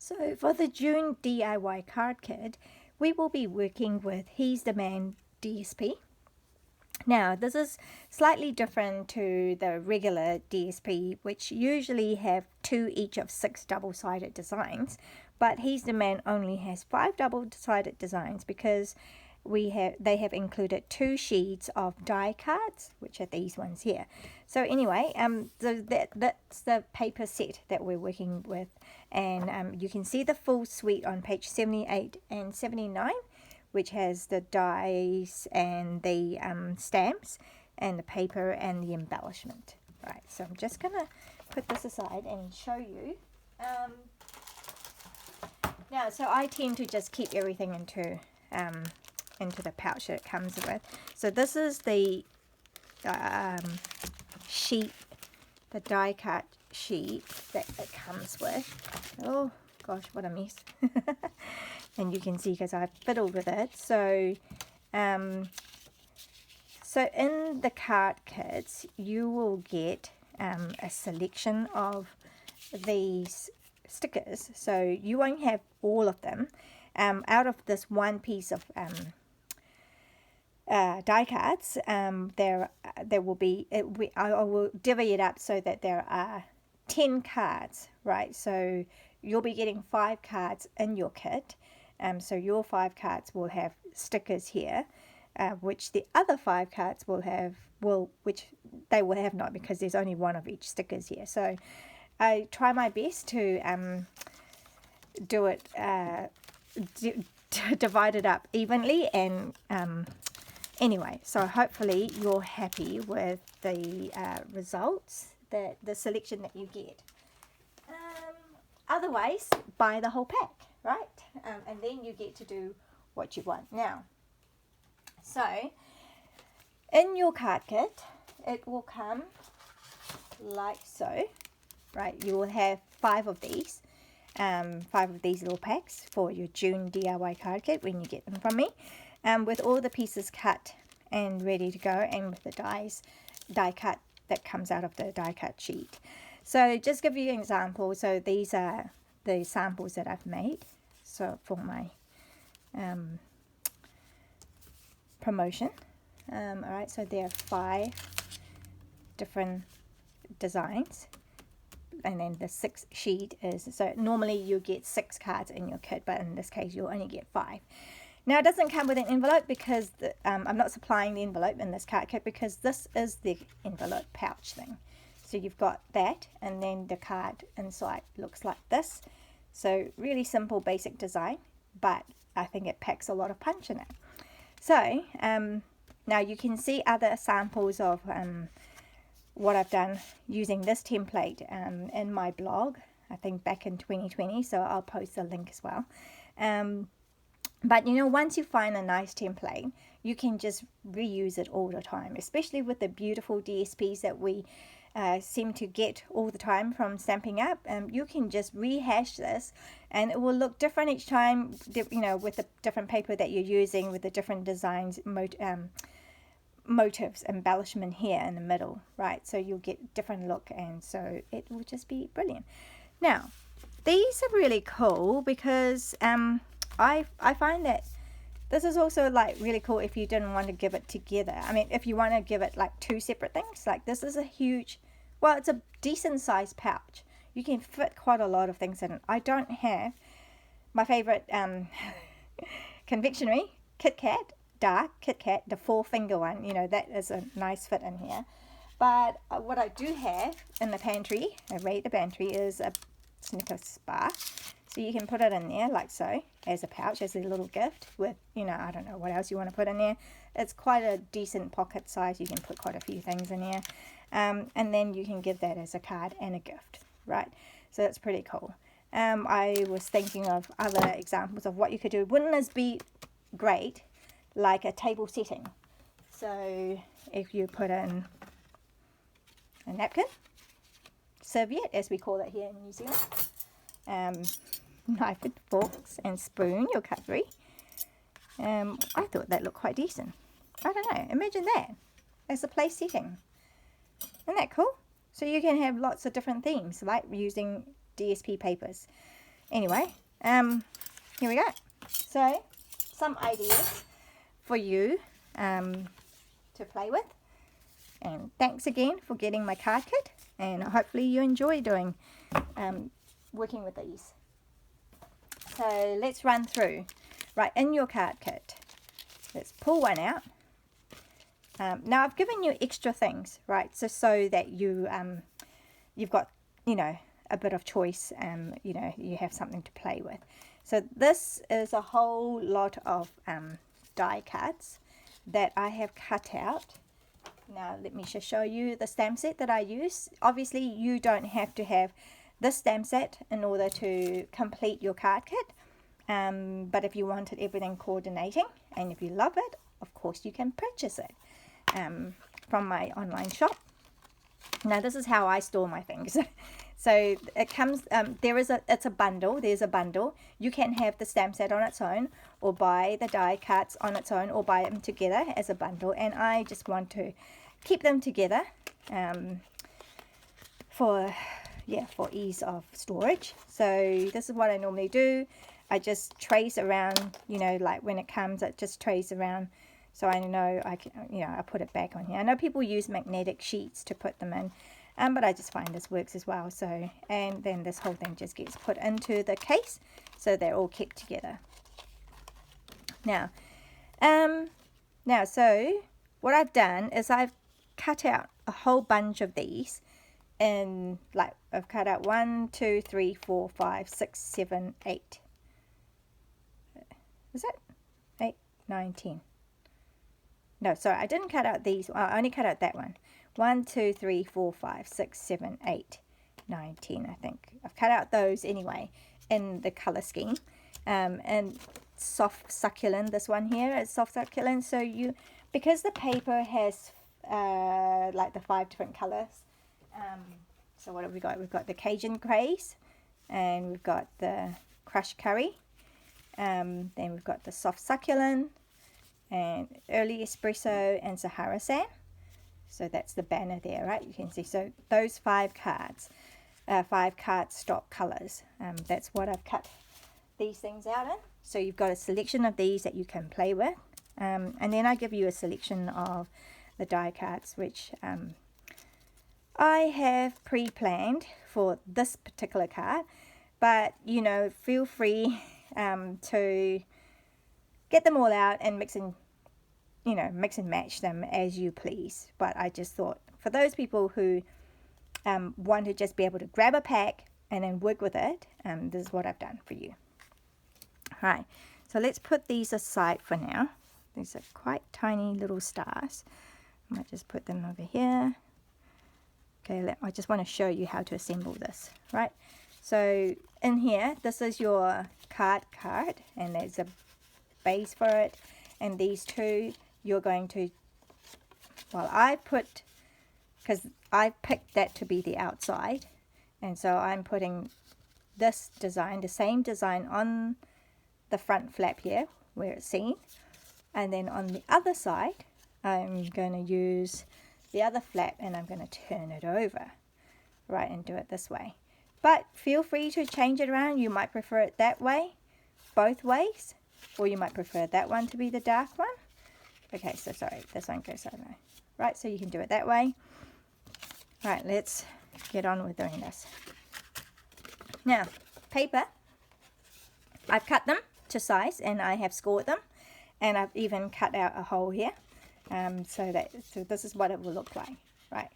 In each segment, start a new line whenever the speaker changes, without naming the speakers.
So for the June DIY card kit, we will be working with He's the Man DSP. Now, this is slightly different to the regular DSP, which usually have 2 each of 6 double-sided designs, but He's the Man only has 5 double-sided designs because they have included 2 sheets of die cards, which are these ones here. So anyway, so that's the paper set that we're working with, and you can see the full suite on page 78 and 79, which has the dies and the stamps and the paper and the embellishment. Right, so I'm just gonna put this aside and show you. Now, so I tend to just keep everything into the pouch that it comes with. So this is the sheet, the die cut sheet that it comes with. Oh gosh, what a mess. And you can see because I've fiddled with it. So so in the card kits you will get a selection of these stickers, so you won't have all of them. Out of this one piece of die cards, there will be, I will divvy it up so that there are 10 cards, right? So you'll be getting 5 cards in your kit. So your 5 cards will have stickers here, which the other 5 cards will have, which they will have not, because there's only one of each stickers here. So I try my best to do it, divide it up evenly, and anyway, so hopefully you're happy with the results, the selection that you get. Otherwise, buy the whole pack, right? And then you get to do what you want. Now, so in your card kit, it will come like so, right? You will have 5 of these. 5 of these little packs for your June DIY card kit when you get them from me, with all the pieces cut and ready to go, and with the die cut that comes out of the die cut sheet. So just give you an example. So these are the samples that I've made, so for my promotion. Alright, so there are 5 different designs, and then the 6th sheet is, so normally you get 6 cards in your kit, but in this case you'll only get 5. Now, it doesn't come with an envelope because I'm not supplying the envelope in this card kit, because this is the envelope pouch thing. So you've got that, and then the card inside looks like this. So really simple, basic design, but I think it packs a lot of punch in it. So now you can see other samples of what I've done using this template in my blog, I think back in 2020, so I'll post a link as well. But you know, once you find a nice template, you can just reuse it all the time, especially with the beautiful DSPs that we seem to get all the time from Stampin' Up. You can just rehash this and it will look different each time, you know, with the different paper that you're using, with the different designs, motifs, embellishment here in the middle, right? So you'll get different look, and so it will just be brilliant. Now, these are really cool because I find that this is also like really cool if you didn't want to give it together. I mean, if you want to give it like 2 separate things, like this is a huge, well, it's a decent sized pouch. You can fit quite a lot of things in it. I don't have my favorite confectionery, Kit Kat, dark Kit Kat, the 4-finger one, you know, that is a nice fit in here. But what I do have in the pantry, the pantry, is a Snickers bar. So you can put it in there like so, as a pouch, as a little gift with, you know, I don't know what else you want to put in there. It's quite a decent pocket size. You can put quite a few things in here. And then you can give that as a card and a gift, right? So that's pretty cool. I was thinking of other examples of what you could do. Wouldn't this be great, like a table setting? So if you put in a napkin, serviette, as we call it here in New Zealand, knife and forks and spoon, your cutlery. I thought that looked quite decent. I don't know, imagine that as a place setting. Isn't that cool? So you can have lots of different themes, like using DSP papers. anyway, here we go. So some ideas for you to play with. And thanks again for getting my card kit, and hopefully you enjoy doing working with these. So let's run through. Right, in your card kit, let's pull one out. Now I've given you extra things, right, so that you you've got, you know, a bit of choice, you know, you have something to play with. So this is a whole lot of die cuts that I have cut out. Now let me just show you the stamp set that I use. Obviously you don't have to have this stamp set in order to complete your card kit, but if you wanted everything coordinating and if you love it, of course you can purchase it from my online shop. Now this is how I store my things. So it comes, it's a bundle, there's a bundle. You can have the stamp set on its own, or buy the die cuts on its own, or buy them together as a bundle. And I just want to keep them together for ease of storage. So this is what I normally do. I just trace around, you know, like when it comes, I just trace around. So I know I can, you know, I put it back on here. I know people use magnetic sheets to put them in. But I just find this works as well. So, and then this whole thing just gets put into the case, so they're all kept together. Now, so what I've done is I've cut out a whole bunch of these, and like I've cut out 1, 2, 3, 4, 5, 6, 7, 8. Is that 8, 9, 10? No, sorry, I didn't cut out these. I only cut out that one. 1, 2, 3, 4, 5, 6, 7, 8, 9, 10, I think. I've cut out those anyway in the color scheme. And soft succulent, this one here is soft succulent. So because the paper has like the 5 different colors. So what have we got? We've got the Cajun Grace, and we've got the crushed curry. Then we've got the soft succulent, and early espresso, and Sahara Sand. So that's the banner there, right? You can see. So those 5 cards, 5 card stock colors. That's what I've cut these things out in. So you've got a selection of these that you can play with. And then I give you a selection of the die cards, which I have pre-planned for this particular card. But, you know, feel free to get them all out and mix and match them as you please. But I just thought for those people who want to just be able to grab a pack and then work with it, this is what I've done for you. All right, so let's put these aside for now. These are quite tiny little stars. I might just put them over here. Okay, I just want to show you how to assemble this, right? So in here, this is your card, and there's a base for it. And these two, you're going to, well, because I picked that to be the outside. And so I'm putting this design, the same design on the front flap here, where it's seen. And then on the other side, I'm going to use the other flap, and I'm going to turn it over, right, and do it this way. But feel free to change it around. You might prefer it that way, both ways, or you might prefer that one to be the dark one. Okay, so sorry, this one goes over. Right, so you can do it that way. All right, let's get on with doing this. Now, paper, I've cut them to size, and I have scored them, and I've even cut out a hole here. So this is what it will look like, right?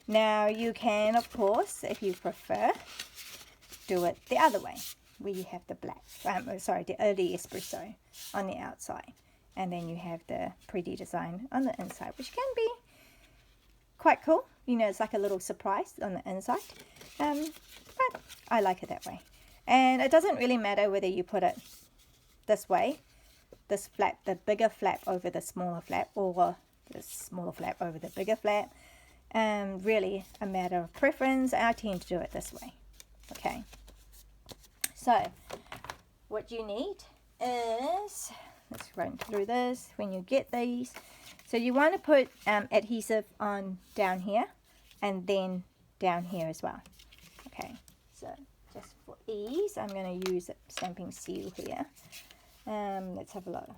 Now you can, of course, if you prefer, do it the other way, where you have the black, the early espresso on the outside, and then you have the pretty design on the inside, which can be quite cool. You know, it's like a little surprise on the inside, but I like it that way. And it doesn't really matter whether you put it this way, this flap, the bigger flap over the smaller flap, or the smaller flap over the bigger flap. Really a matter of preference. I tend to do it this way. Okay, so what you need is, let's run through this. When you get these, so you want to put adhesive on down here, and then down here as well. Okay, so just for ease, I'm going to use a stamping seal here. Let's have a look.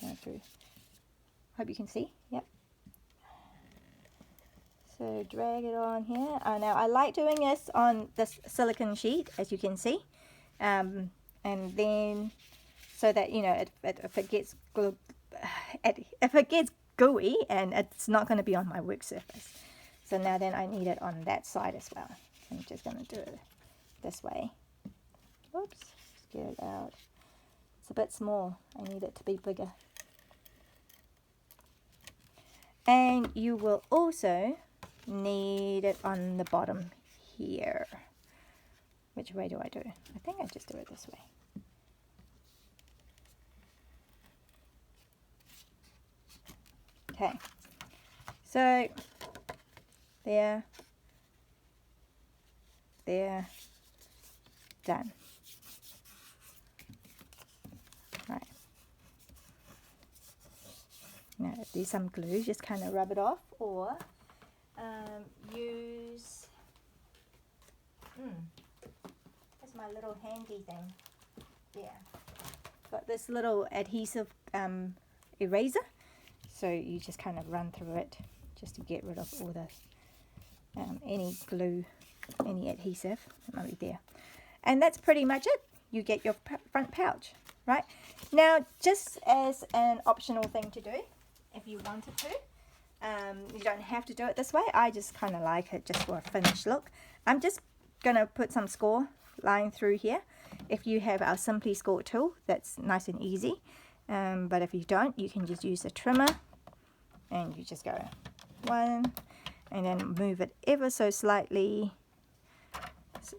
Go through. Hope you can see. Yep. So drag it on here. Now I like doing this on this silicone sheet, as you can see, and then so that, you know, if it gets gooey, and it's not going to be on my work surface. So now then I need it on that side as well. So I'm just going to do it this way. Oops, just get it out. It's a bit small. I need it to be bigger. And you will also need it on the bottom here. Which way do I do? I think I just do it this way. Okay, so there, done. Right. Now, if there's some glue, just kind of rub it off, or use, that's my little handy thing. Yeah, got this little adhesive eraser, so you just kind of run through it just to get rid of all the any glue, any adhesive that might be there. And that's pretty much it. You get your front pouch, right? Now, just as an optional thing to do, if you wanted to, you don't have to do it this way. I just kind of like it just for a finished look. I'm just going to put some score line through here. If you have our Simply Score tool, that's nice and easy. But if you don't, you can just use a trimmer, and you just go one, and then move it ever so slightly. So,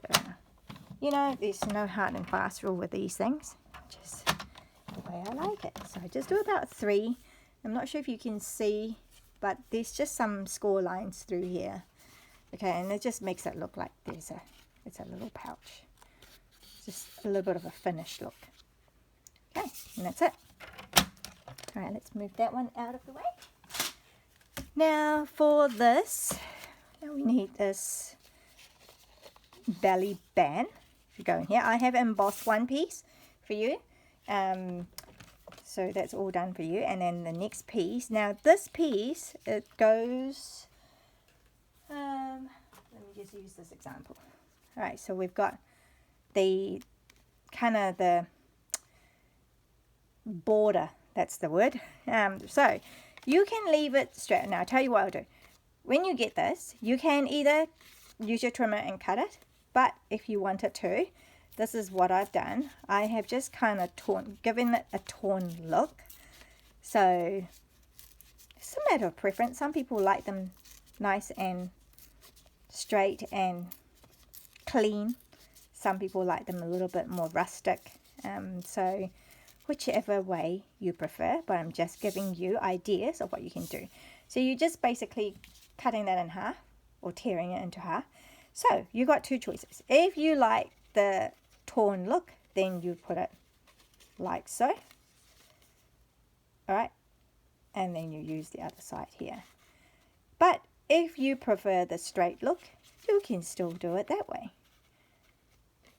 you know, there's no hard and fast rule with these things, just the way I like it. So just do about 3. I'm not sure if you can see, but there's just some score lines through here. Okay, and it just makes it look like it's a little pouch. Just a little bit of a finished look. Okay, and that's it. All right, let's move that one out of the way. Now for this, now we need this belly band. If you go in here, I have embossed one piece for you. So that's all done for you. And then the next piece. Now this piece, it goes, let me just use this example. All right, so we've got the kind of the border, that's the word. So you can leave it straight. Now I'll tell you what I'll do. When you get this, you can either use your trimmer and cut it, but if you want it to, this is what I've done. I have just kind of given it a torn look. So it's a matter of preference. Some people like them nice and straight and clean. Some people like them a little bit more rustic. So whichever way you prefer, but I'm just giving you ideas of what you can do. So you're just basically cutting that in half or tearing it into half. So you got 2 choices. If you like the torn look, then you put it like so. All right, and then you use the other side here. But if you prefer the straight look, you can still do it that way.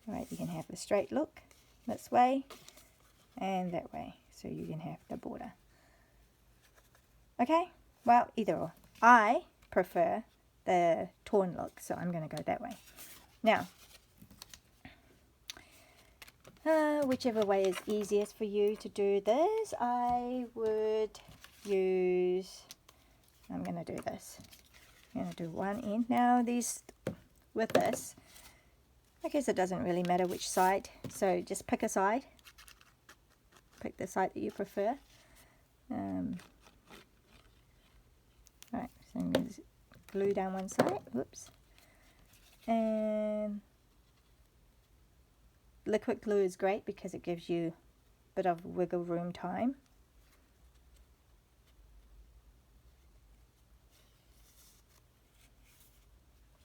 All right, you can have the straight look this way and that way, so you can have the border. Okay, well, either or. I prefer the torn look, so I'm going to go that way. Now, whichever way is easiest for you to do this, I would use, I'm going to do this. I'm going to do one end. Now, with this, I guess it doesn't really matter which side, so just pick a side. Pick the side that you prefer. Right, so I'm going to glue down one side. Whoops. And liquid glue is great because it gives you a bit of wiggle room time.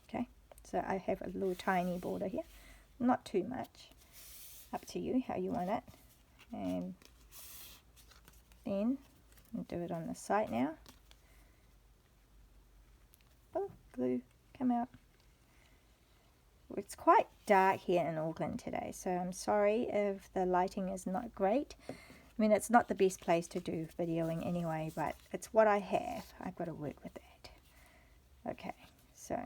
Okay, so I have a little tiny border here, not too much, up to you how you want it. And then I'll do it on the side now. Oh, glue, come out. it's quite dark here in Auckland today, so I'm sorry if the lighting is not great. I mean, it's not the best place to do videoing anyway, but it's what I have. I've got to work with that. Okay, so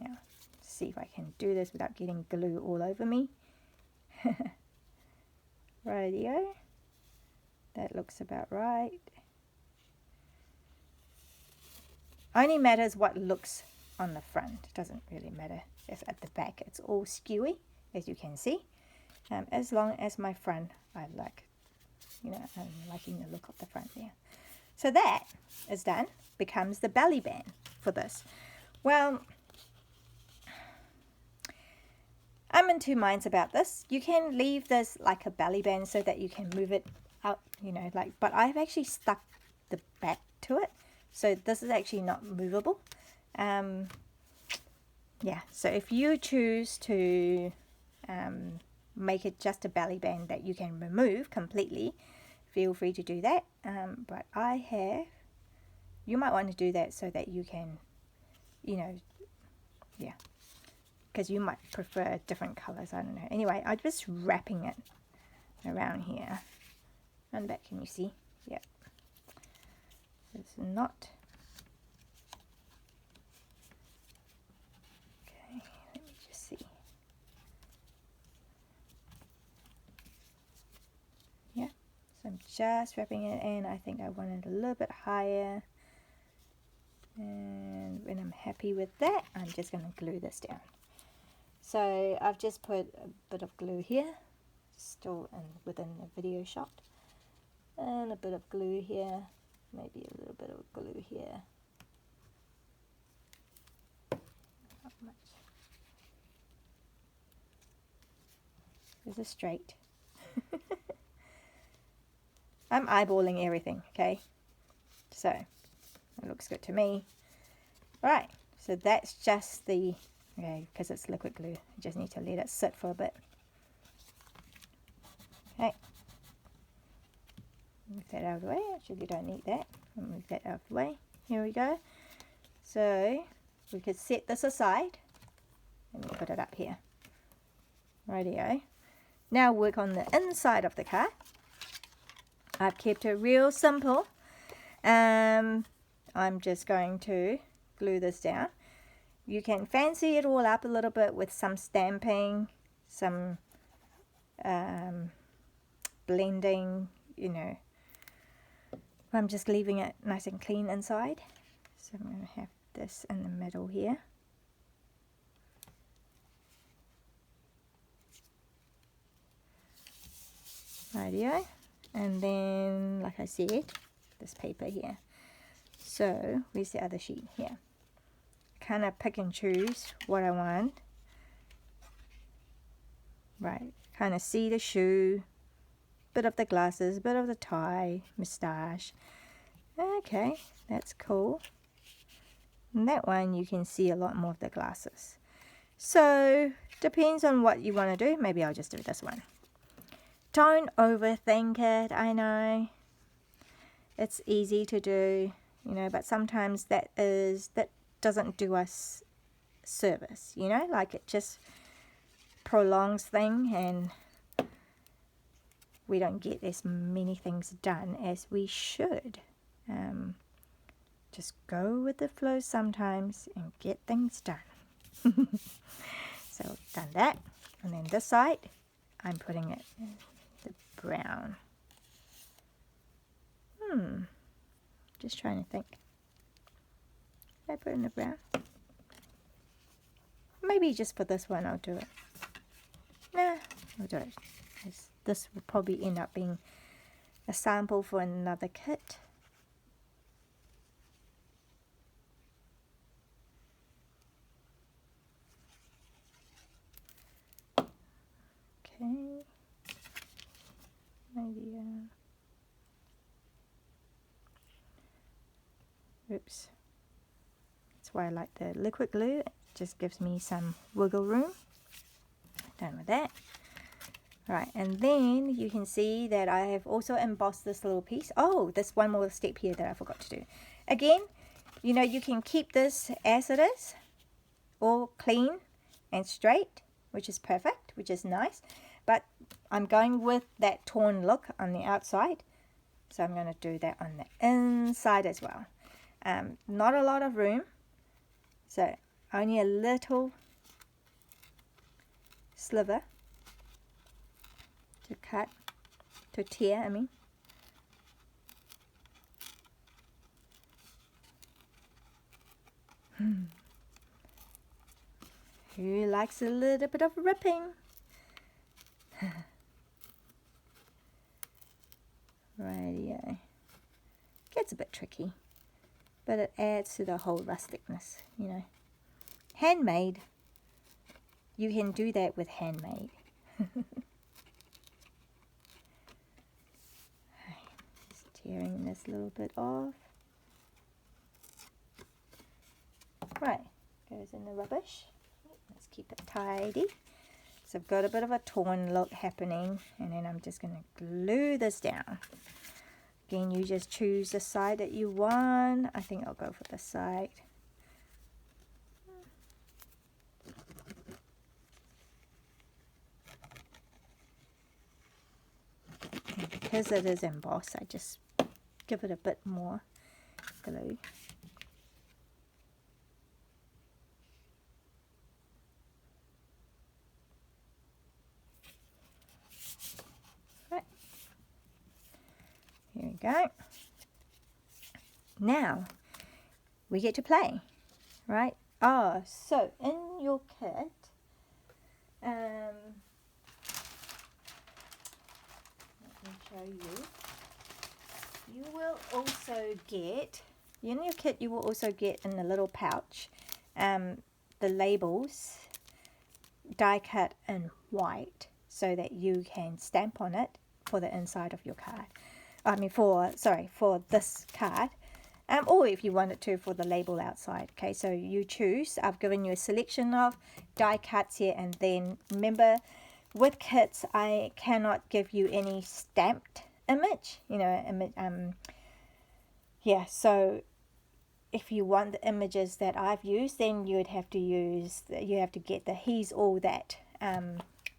now see if I can do this without getting glue all over me. Radio. That looks about right. Only matters what looks on the front. It doesn't really matter if at the back it's all skewy, as you can see. As long as my front, I like, you know, I'm liking the look of the front there. So that is done. Becomes the belly band for this. Well, I'm in two minds about this. You can leave this like a belly band so that you can move it out, you know, like, but I've actually stuck the back to it. So this is actually not movable. Yeah, so if you choose to make it just a belly band that you can remove completely, feel free to do that. But you might want to do that so that you can, you know, yeah, because you might prefer different colors, I don't know. Anyway, I'm just wrapping it around here. And back, can you see? Yep. It's not. Okay, let me just see. Yeah, so I'm just wrapping it in. I think I want it a little bit higher. And when I'm happy with that, I'm just going to glue this down. So I've just put a bit of glue here, still within the video shot. And a bit of glue here, maybe a little bit of glue here. Not much. Is this straight? I'm eyeballing everything, okay? So, it looks good to me. Alright, so that's just the, okay, because it's liquid glue, I just need to let it sit for a bit. Okay. Move that out of the way. Actually, we don't need that. I'll move that out of the way. Here we go. So we could set this aside and we'll put it up here. Rightio. Now work on the inside of the car. I've kept it real simple. I'm just going to glue this down. You can fancy it all up a little bit with some stamping, some blending, you know. I'm just leaving it nice and clean inside. So I'm going to have this in the middle here. Rightio. And then, like I said, this paper here. So, where's the other sheet? Here. Kind of pick and choose what I want. Right. Kind of see the shoe. Bit of the glasses, bit of the tie, moustache. Okay, that's cool. And that one you can see a lot more of the glasses. So, depends on what you want to do. Maybe I'll just do this one. Don't overthink it, I know. It's easy to do, you know, but sometimes that doesn't do us service, you know, like it just prolongs things and we don't get as many things done as we should. Just go with the flow sometimes and get things done. So I've done that. And then this side, I'm putting it in the brown. Just trying to think. Did I put it in the brown? Maybe just for this one I'll do it. Nah, I'll do it. This will probably end up being a sample for another kit. Okay. Maybe, oops. That's why I like the liquid glue. It just gives me some wiggle room. Done with that. Right, and then you can see that I have also embossed this little piece. Oh, there's one more step here that I forgot to do. Again, you know, you can keep this as it is, all clean, and straight, which is perfect, which is nice. But I'm going with that torn look on the outside, so I'm going to do that on the inside as well. Not a lot of room, so only a little sliver to cut, to tear, I mean. Who likes a little bit of ripping? Radio. Gets a bit tricky, but it adds to the whole rusticness, you know. Handmade. You can do that with handmade. Just tearing this little bit off. Right, goes in the rubbish. Let's keep it tidy. So I've got a bit of a torn look happening, and then I'm just going to glue this down. Again, you just choose the side that you want. I think I'll go for this side. And because it is embossed, I just give it a bit more glue. Here we go. Now we get to play, right? So in your kit, let me show you. You will also get, in your kit, you will also get in the little pouch, the labels die cut in white so that you can stamp on it for the inside of your card. For this card, or if you wanted to for the label outside. Okay, so you choose. I've given you a selection of die cuts here, and then remember, with kits, I cannot give you any stamped image. You know, So if you want the images that I've used, then you would have to get the He's All That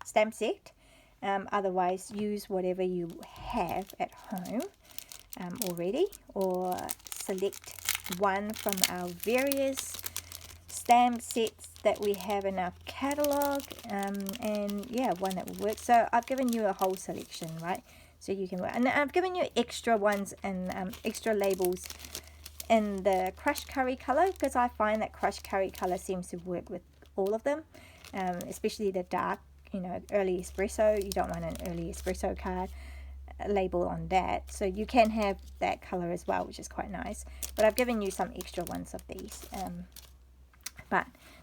stamp set. Otherwise, use whatever you have at home already, or select one from our various stamp sets that we have in our catalog, and yeah, one that will work. So I've given you a whole selection, right? So you can work, and I've given you extra ones and extra labels in the crushed curry color, because I find that crushed curry color seems to work with all of them, especially the dark, you know, early espresso. You don't want an early espresso card label on that, so you can have that color as well, which is quite nice. But I've given you some extra ones of these.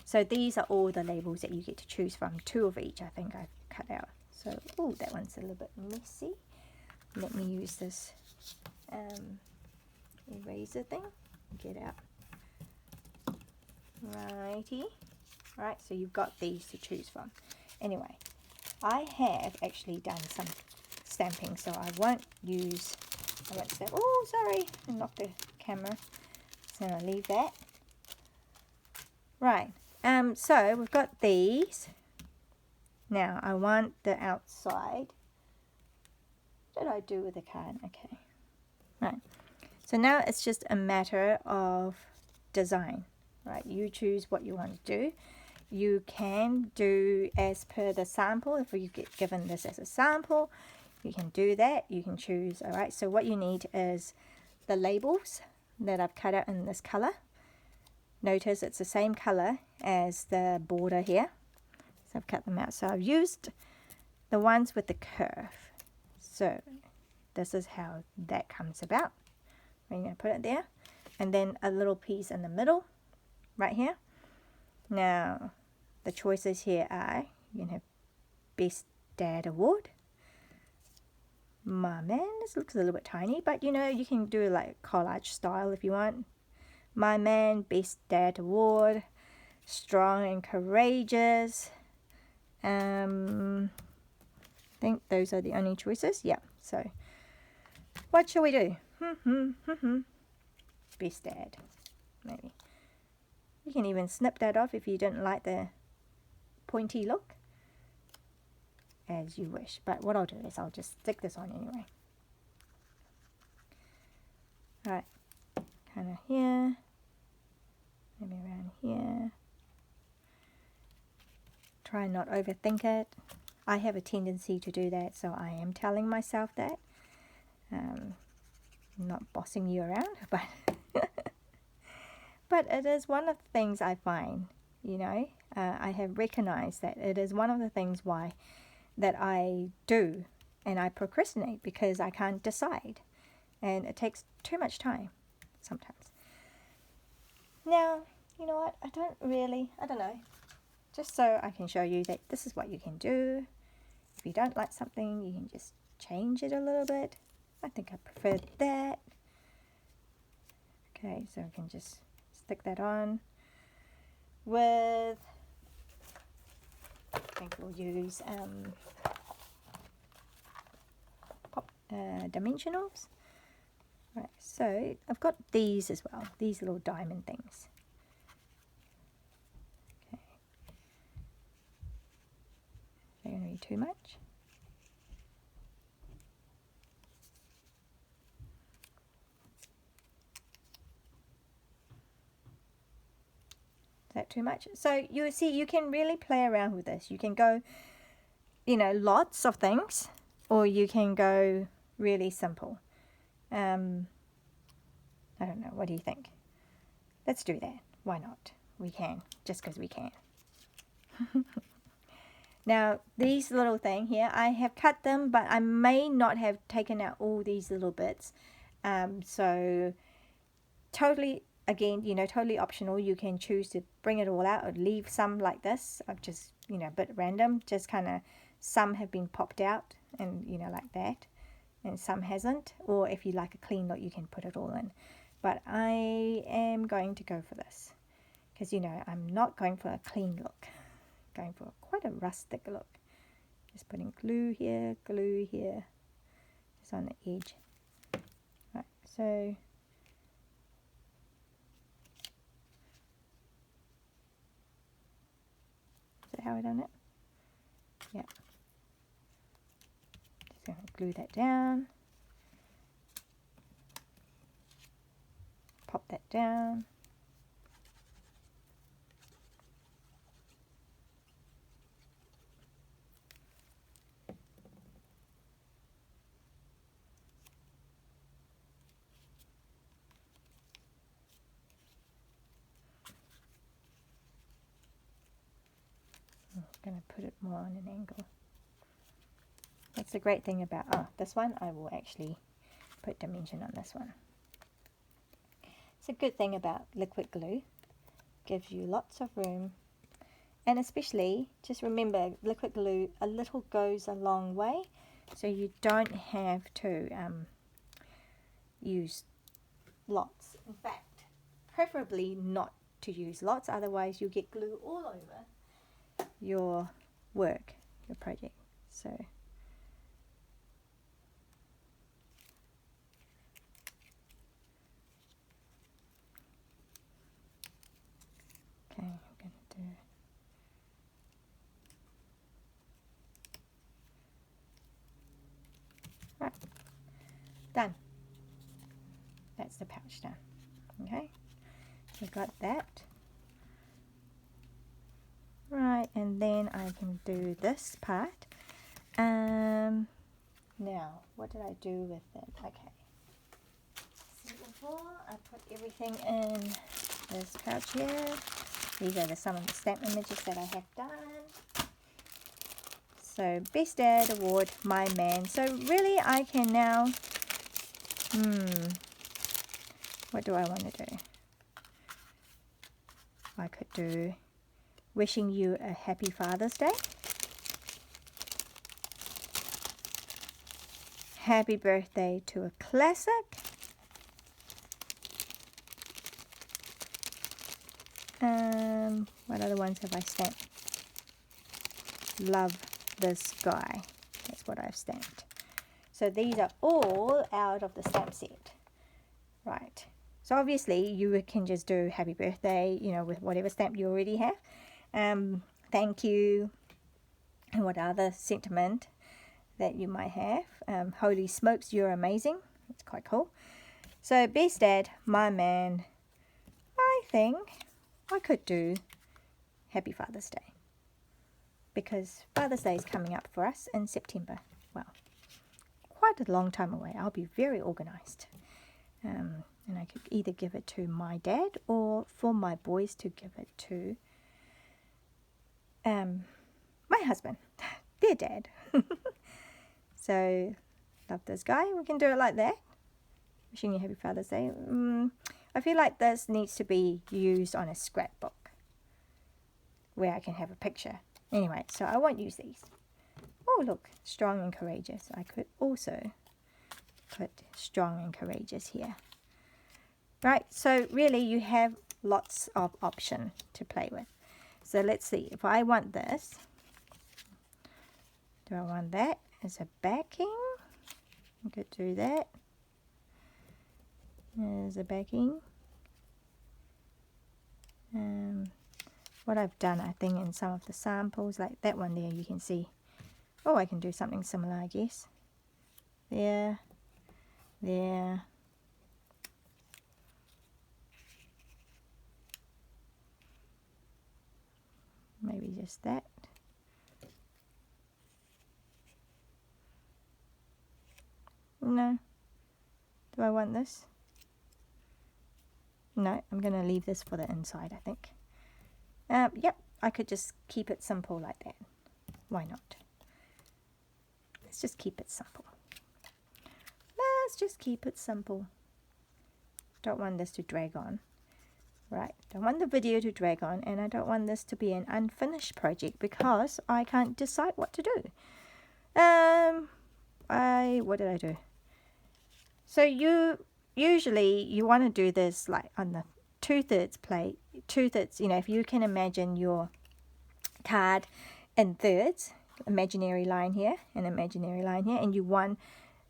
So these are all the labels that you get to choose from. 2 of each I think I've cut out. So that one's a little bit messy. Let me use this eraser thing. Get out. Righty. Right, so you've got these to choose from. Anyway, I have actually done some stamping, so I won't stamp. Oh, sorry, I knocked the camera. So I'll leave that. Right, so we've got these. Now I want the outside. What did I do with the card? Okay. Right. So now it's just a matter of design. Right, you choose what you want to do. You can do as per the sample. If you get given this as a sample, you can do that. You can choose. All right, so what you need is the labels that I've cut out in this color. Notice it's the same color as the border here. So I've cut them out. So I've used the ones with the curve. So this is how that comes about. I'm going to put it there. And then a little piece in the middle, right here. Now, the choices here are, you can have Best Dad Award. My Man, this looks a little bit tiny, but you know, you can do like collage style if you want. My Man, Best Dad Award. Strong and Courageous. I think those are the only choices. Yeah, so what shall we do? Best Dad, maybe. You can even snip that off if you didn't like the pointy look as you wish. But what I'll do is I'll just stick this on anyway. Right, kind of here, maybe around here. Try not overthink it. I have a tendency to do that, so I am telling myself that. Not bossing you around, but but it is one of the things I find, you know, I have recognized that it is one of the things why that I do, and I procrastinate because I can't decide, and it takes too much time sometimes. Now, you know what, I don't know, just so I can show you that this is what you can do. If you don't like something, you can just change it a little bit. I think I prefer that. Okay, so I can just stick that on with, I think we'll use dimensionals. Right, so I've got these as well, these little diamond things. Okay, they're going to be too much. Is that too much? So you see, you can really play around with this. You can go, you know, lots of things, or you can go really simple. I don't know. What do you think? Let's do that. Why not? We can, just because we can. Now, these little thing here, I have cut them, but I may not have taken out all these little bits. So totally, again, you know, totally optional. You can choose to bring it all out or leave some like this. I've just, you know, a bit random, just kind of, some have been popped out and, you know, like that, and some hasn't. Or if you like a clean look, you can put it all in. But I am going to go for this because, you know, I'm not going for a clean look. Going for quite a rustic look. Just putting glue here, just on the edge. Right, so is that how I done it? Yeah. Just going to glue that down. Pop that down. I'm going to put it more on an angle. That's the great thing about this one. I will actually put dimension on this one. It's a good thing about liquid glue. Gives you lots of room. And especially, just remember, liquid glue, a little goes a long way. So you don't have to use lots. In fact, preferably not to use lots. Otherwise, you'll get glue all over your work, your project. So okay, I'm going to do right, done. That's the pouch done. Okay, we've got that. Right, and then I can do this part. Now, what did I do with it? Okay. So before I put everything in this pouch here, these are some of the stamp images that I have done. So, Best Dad Award, My Man. So really, I can now, what do I want to do? I could do wishing you a happy Father's Day. Happy birthday to a classic. What other ones have I stamped? Love this guy. That's what I've stamped. So these are all out of the stamp set. Right. So obviously you can just do happy birthday, you know, with whatever stamp you already have. thank you and what other sentiment that you might have. Holy smokes, you're amazing. It's quite cool. So best dad, my man, I think I could do Happy Father's Day, because Father's Day is coming up for us in September. Well, quite a long time away. I'll be very organized. And I could either give it to my dad or for my boys to give it to my husband, their dad. So, love this guy. We can do it like that. Wishing you Happy Father's Day. I feel like this needs to be used on a scrapbook where I can have a picture. Anyway, so I won't use these. Oh, look, strong and courageous. I could also put strong and courageous here. Right, so really you have lots of option to play with. So let's see, if I want this, do I want that as a backing? I could do that as a backing. What I've done, I think, in some of the samples, like that one there, you can see. Oh, I can do something similar, I guess. There, there. Maybe just that. No. Do I want this? No, I'm going to leave this for the inside, I think. Yep, I could just keep it simple like that. Why not? Let's just keep it simple. Let's just keep it simple. Don't want this to drag on. Right, don't want the video to drag on, and I don't want this to be an unfinished project because I can't decide what to do. What did I do? So usually you want to do this like on the 2/3 plate, 2/3, if you can imagine your card in thirds, imaginary line here, and imaginary line here, and you want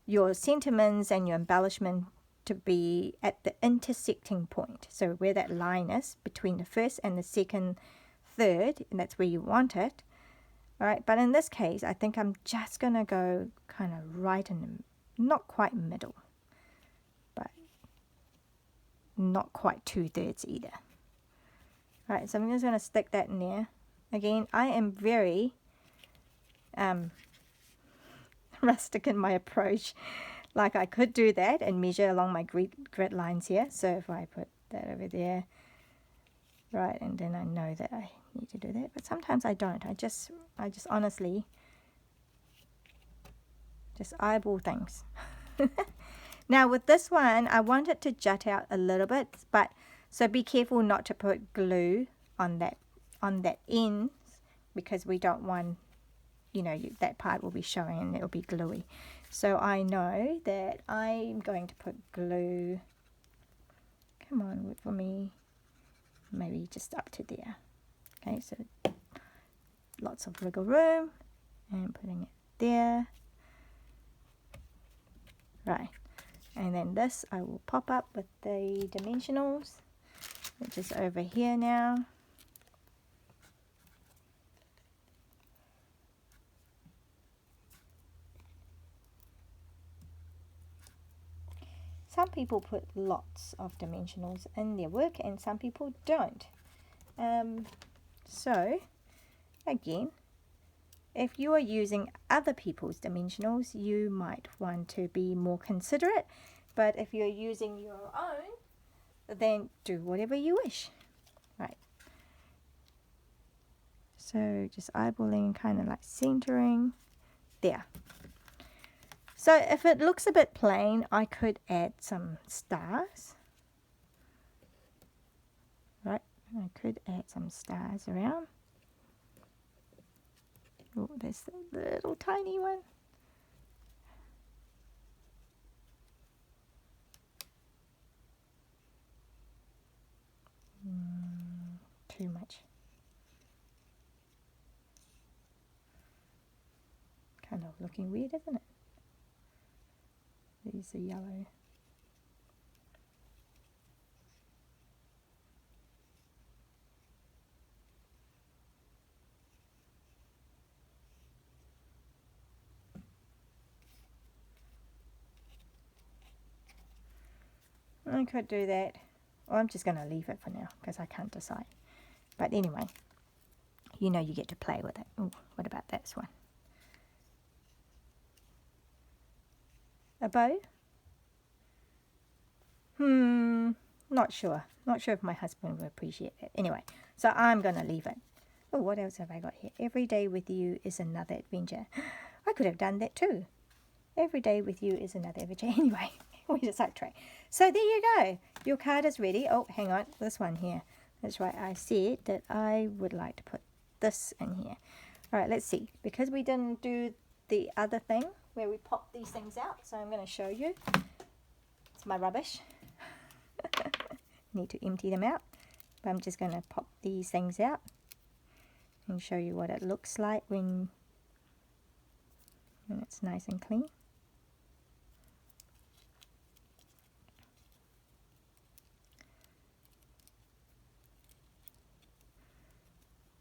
your sentiments and your embellishment to be at the intersecting point. So where that line is between the first and the second third, and that's where you want it. All right, but in this case, I think I'm just going to go kind of right in the, not quite middle, but not quite 2/3 either. All right, so I'm just going to stick that in there. Again, I am very rustic in my approach. Like I could do that and measure along my grid lines here. So if I put that over there, right, and then I know that I need to do that. But sometimes I don't. I just honestly just eyeball things. Now with this one, I want it to jut out a little bit, but so be careful not to put glue on that end, because we don't want, that part will be showing and it'll be gluey. So I know that I'm going to put glue, come on, work for me, maybe just up to there. Okay, so lots of wiggle room, and putting it there. Right, and then this I will pop up with the dimensionals, which is over here now. Some people put lots of dimensionals in their work and some people don't. So, again, if you are using other people's dimensionals, you might want to be more considerate. But if you're using your own, then do whatever you wish. Right. So, just eyeballing, kind of like centering. There. So if it looks a bit plain, I could add some stars. Right, I could add some stars around. Oh, there's the little tiny one. Too much. Kind of looking weird, isn't it? There's the yellow. I could do that. Well, I'm just going to leave it for now because I can't decide. But anyway, you know you get to play with it. Ooh, what about this one? A bow? Not sure. Not sure if my husband will appreciate it. Anyway, so I'm going to leave it. Oh, what else have I got here? Every day with you is another adventure. I could have done that too. Every day with you is another adventure. Anyway, we just sidetrack. So there you go. Your card is ready. Oh, hang on. This one here. That's right. I said that I would like to put this in here. All right, let's see. Because we didn't do the other thing where we pop these things out, so I'm going to show you. It's my rubbish. Need to empty them out. But I'm just going to pop these things out and show you what it looks like when it's nice and clean.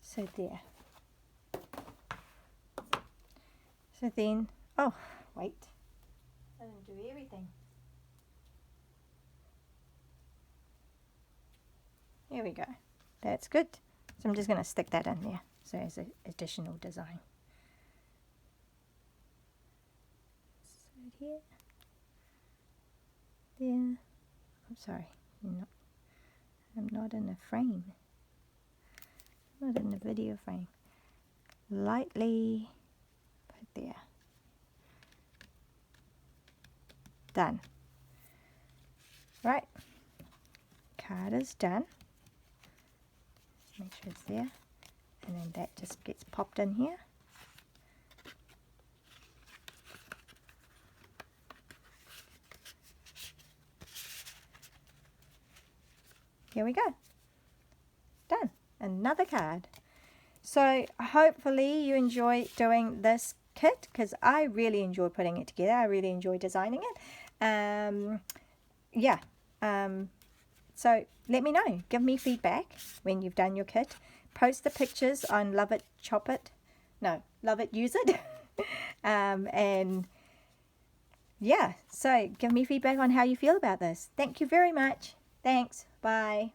So there. So then, oh, wait. I didn't do everything. There we go. That's good. So I'm just going to stick that in there. So as an additional design. So here. There. I'm sorry. I'm not in a frame. Not in the video frame. Lightly put there. Done. Right. Card is done. Make sure it's there. And then that just gets popped in here. Here we go. Done. Another card. So hopefully you enjoy doing this kit because I really enjoy putting it together. I really enjoy designing it. Yeah. So let me know. Give me feedback when you've done your kit. Post the pictures on Love It, Chop It. No, Love It, Use It. And yeah, so give me feedback on how you feel about this. Thank you very much. Thanks. Bye.